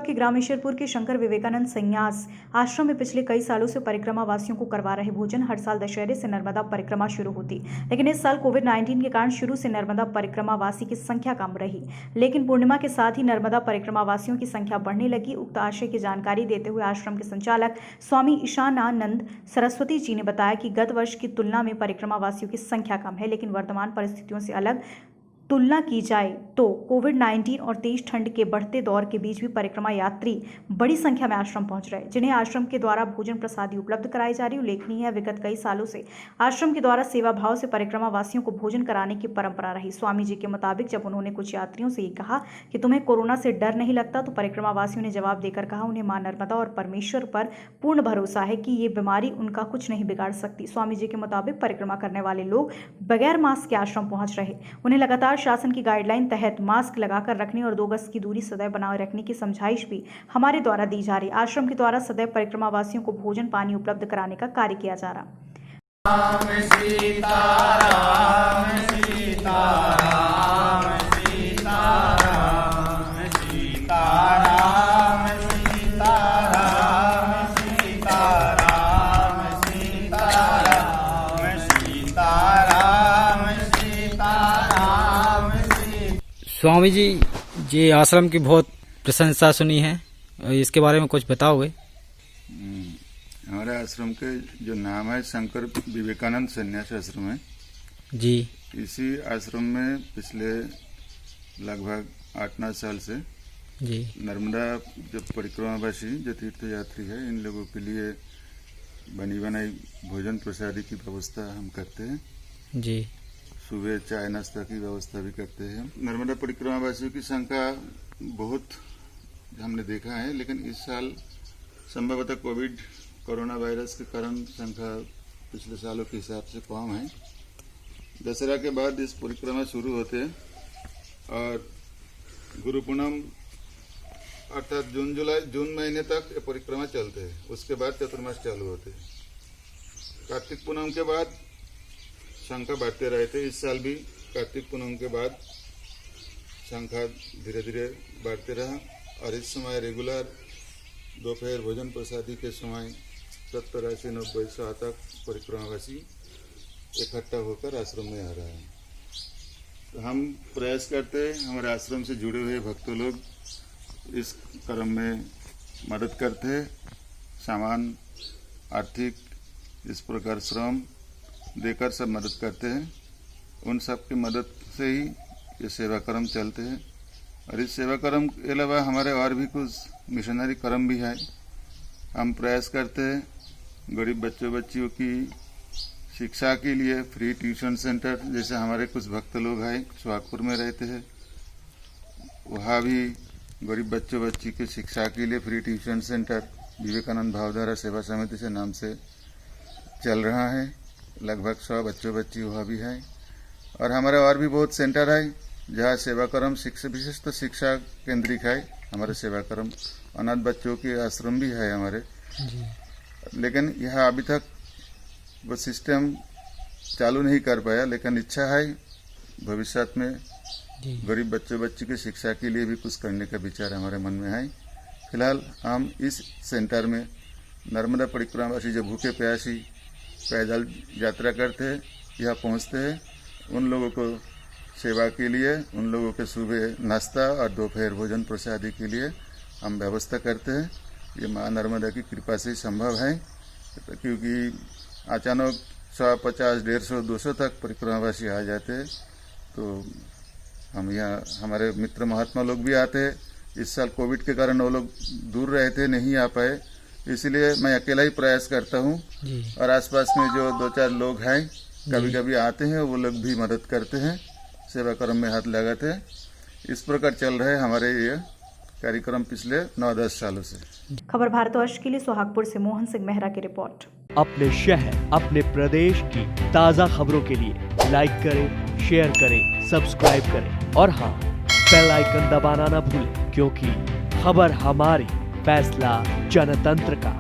Block के ग्राम ईश्वरपुर के शंकर विवेकानंद संन्यास आश्रम में पिछले कई सालों से परिक्रमा वासियों को करवा रहे भोजन। हर साल दशहरे से नर्मदा परिक्रमा शुरू होती, लेकिन इस साल कोविड-19 के कारण शुरू से नर्मदा परिक्रमा वासी की संख्या कम रही, लेकिन पूर्णिमा के साथ ही नर्मदा परिक्रमा वासियों की संख्या बढ़ने लगी। उक्त आशय की जानकारी देते हुए आश्रम के संचालक स्वामी ईशानानंद सरस्वती जी ने बताया कि गत वर्ष की तुलना में परिक्रमा वासियों की संख्या कम है, लेकिन वर्तमान परिस्थितियों से अलग तुलना की जाए तो कोविड-19 और तेज ठंड के बढ़ते दौर के बीच भी परिक्रमा यात्री बड़ी संख्या में आश्रम पहुंच रहे, जिन्हें आश्रम के द्वारा भोजन प्रसादी उपलब्ध कराई जा रही। उल्लेखनीय है, विगत कई सालों से आश्रम के द्वारा सेवा भाव से परिक्रमा वासियों को भोजन कराने की परंपरा रही। स्वामी जी के मुताबिक जब उन्होंने कुछ यात्रियों से ये कहा कि तुम्हें कोरोना से डर नहीं लगता, तो परिक्रमा वासियों ने जवाब देकर कहा उन्हें मां नर्मदा और परमेश्वर पर पूर्ण भरोसा है कि ये बीमारी उनका कुछ नहीं बिगाड़ सकती। स्वामी जी के मुताबिक परिक्रमा करने वाले लोग बगैर मास्क के आश्रम पहुंच रहे। उन्हें लगातार शासन की गाइडलाइन तहत मास्क लगाकर रखने और 2 गज की दूरी सदैव बनाए रखने की समझाइश भी हमारे द्वारा दी जा रही। आश्रम के द्वारा सदैव परिक्रमा वासियों को भोजन पानी उपलब्ध कराने का कार्य किया जा रहा। राम सीताराम सीताराम सीताराम सीताराम सीताराम सीताराम सीताराम सीताराम सीताराम। स्वामी जी, ये आश्रम की बहुत प्रशंसा सुनी है, इसके बारे में कुछ बताओगे? हमारे आश्रम के जो नाम है शंकर विवेकानंद संन्यास आश्रम है जी। इसी आश्रम में पिछले लगभग 8-9 साल से जी नर्मदा जो परिक्रमावासी जो तीर्थ यात्री है, इन लोगों के लिए बनी बनाई भोजन प्रसादी की व्यवस्था हम करते हैं जी। सुबह चाय नाश्ता की व्यवस्था भी करते हैं। नर्मदा परिक्रमावासियों की संख्या बहुत हमने देखा है, लेकिन इस साल संभवतः कोरोना वायरस के कारण संख्या पिछले सालों के हिसाब से कम है। दशहरा के बाद इस परिक्रमा शुरू होते हैं और गुरु पूनम अर्थात जून महीने तक ये परिक्रमा चलते हैं। उसके बाद चतुर्मास चालू होते हैं। कार्तिक पूनम के बाद संख्या बढ़ते रहते। इस साल भी कार्तिक पूनम के बाद संख्या धीरे धीरे बढ़ते रहा और इस समय रेगुलर दोपहर भोजन प्रसादी के समय 70, 80, 90, 100 तक परिक्रमावासी इकट्ठा होकर आश्रम में आ रहा है। तो हम प्रयास करते हैं हमारे आश्रम से जुड़े हुए भक्तों लोग इस क्रम में मदद करते हैं, सामान, आर्थिक, इस प्रकार श्रम देकर सब मदद करते हैं। उन सब की मदद से ही ये सेवा कर्म चलते हैं और इस सेवा कर्म के अलावा हमारे और भी कुछ मिशनरी कर्म भी है। हम प्रयास करते हैं गरीब बच्चियों की शिक्षा के लिए फ्री ट्यूशन सेंटर, जैसे हमारे कुछ भक्त लोग हैं सुहागपुर में रहते हैं, वहाँ भी गरीब बच्ची की शिक्षा के लिए फ्री ट्यूशन सेंटर विवेकानंद भावधारा सेवा समिति से नाम से चल रहा है। लगभग 100 बच्ची वहाँ भी है और हमारे और भी बहुत सेंटर है जहाँ सेवा कर्म विशिष्ट शिक्षा केंद्रित है। हमारे सेवा कर्म अनाथ बच्चों के आश्रम भी है हमारे जी। लेकिन यहाँ अभी तक वो सिस्टम चालू नहीं कर पाया, लेकिन इच्छा है भविष्य में गरीब बच्ची की शिक्षा के लिए भी कुछ करने का विचार हमारे मन में है। फिलहाल हम इस सेंटर में नर्मदा परिक्रमावासी जो भूखे प्यासी पैदल यात्रा करते हैं, यहाँ पहुँचते हैं, उन लोगों को सेवा के लिए, उन लोगों के सुबह नाश्ता और दोपहर भोजन प्रसादी के लिए हम व्यवस्था करते हैं। ये माँ नर्मदा की कृपा से संभव है, क्योंकि अचानक 150, 150, 200 तक परिक्रमावासी आ जाते हैं। तो हम यहाँ हमारे मित्र महात्मा लोग भी आते हैं। इस साल कोविड के कारण वो लोग दूर रहे थे, नहीं आ पाए, इसलिए मैं अकेला ही प्रयास करता हूँ और आसपास में जो 2-4 लोग हैं कभी कभी आते हैं, वो लोग भी मदद करते हैं, सेवा कर्म में हाथ लगाते हैं। इस प्रकार चल रहे हमारे ये कार्यक्रम पिछले 9-10 सालों से। खबर भारतवर्ष के लिए सोहागपुर से मोहन सिंह मेहरा की रिपोर्ट। अपने शहर, अपने प्रदेश की ताज़ा खबरों के लिए लाइक करें, शेयर करें, सब्सक्राइब करें और हाँ, बेल आइकन दबाना ना भूलें, क्योंकि खबर हमारी, फैसला जनतंत्र का।